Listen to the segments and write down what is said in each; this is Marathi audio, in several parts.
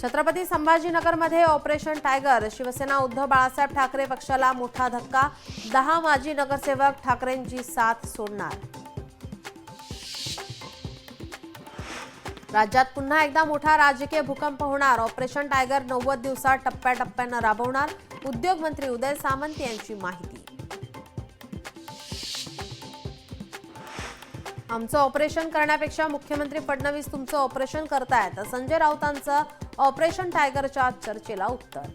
छत्रपती संभाजीनगरमध्ये ऑपरेशन टायगर, शिवसेना उद्धव बाळासाहेब ठाकरे पक्षाला मोठा धक्का। 10 माजी नगरसेवक ठाकरेंची साथ सोडणार। राज्यात पुन्हा एकदा मोठा राजकीय भूकंप होणार। ऑपरेशन टायगर 90 दिवसात टप्प्याटप्प्याने राबवणार। उद्योग मंत्री उदय सामंत यांची माहिती। आमचं ऑपरेशन करण्यापेक्षा मुख्यमंत्री फडणवीस तुमचं ऑपरेशन करतायत। संजय राऊतांचं ऑपरेशन टायगरच्या चर्चेला उत्तर।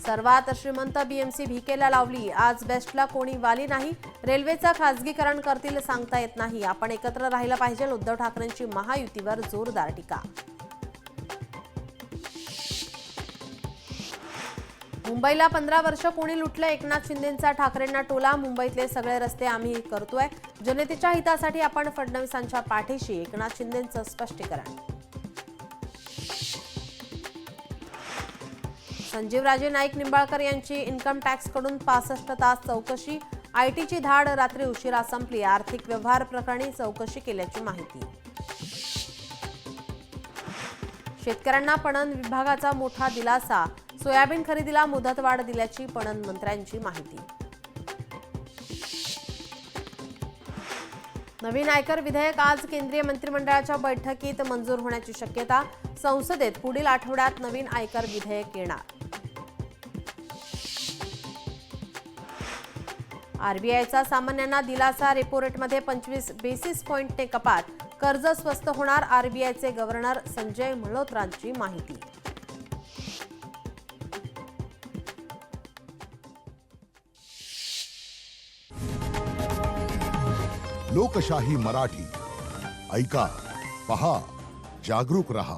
सर्वात श्रीमंत बीएमसी भीकेला लावली। आज बेस्टला कोणी वाली नाही। रेल्वेचं खासगीकरण करतील सांगता येत नाही। आपण एकत्र राहिलं पाहिजे। उद्धव ठाकरेंची महायुतीवर जोरदार टीका। मुंबईला 15 वर्ष कोणी लुटलं? एकनाथ शिंदेंचा ठाकरेंना टोला। मुंबईतले सगळे रस्ते आम्ही करतोय। जनतेच्या हितासाठी आपण फडणवीसांच्या पाठीशी। एकनाथ शिंदेंचं स्पष्टीकरण। संजीवराजे नाईक निंबाळकर यांची इन्कम टॅक्सकडून 65 तास चौकशी। आयटीची धाड रात्री उशिरा संपली। आर्थिक व्यवहार प्रकरणी चौकशी केल्याची माहिती। शेतकऱ्यांना पणन विभागाचा मोठा दिलासा। सोयाबीन खरेदीला मुदतवाढ दिल्याची पणन मंत्र्यांची माहिती। नवीन आयकर विधेयक आज केंद्रीय मंत्रिमंडळाच्या बैठकीत मंजूर होण्याची शक्यता। संसदेत पुढील आठवड्यात नवीन आयकर विधेयक येणार। आरबीआयचा सामान्यांना दिलासा। रेपो रेटमध्ये 25 बेसिस पॉइंटने कपात। कर्ज स्वस्त होणार। आरबीआयचे गव्हर्नर संजय मल्होत्रांची माहिती। लोकशाही मराठी ऐका, पहा, जागरूक रहा।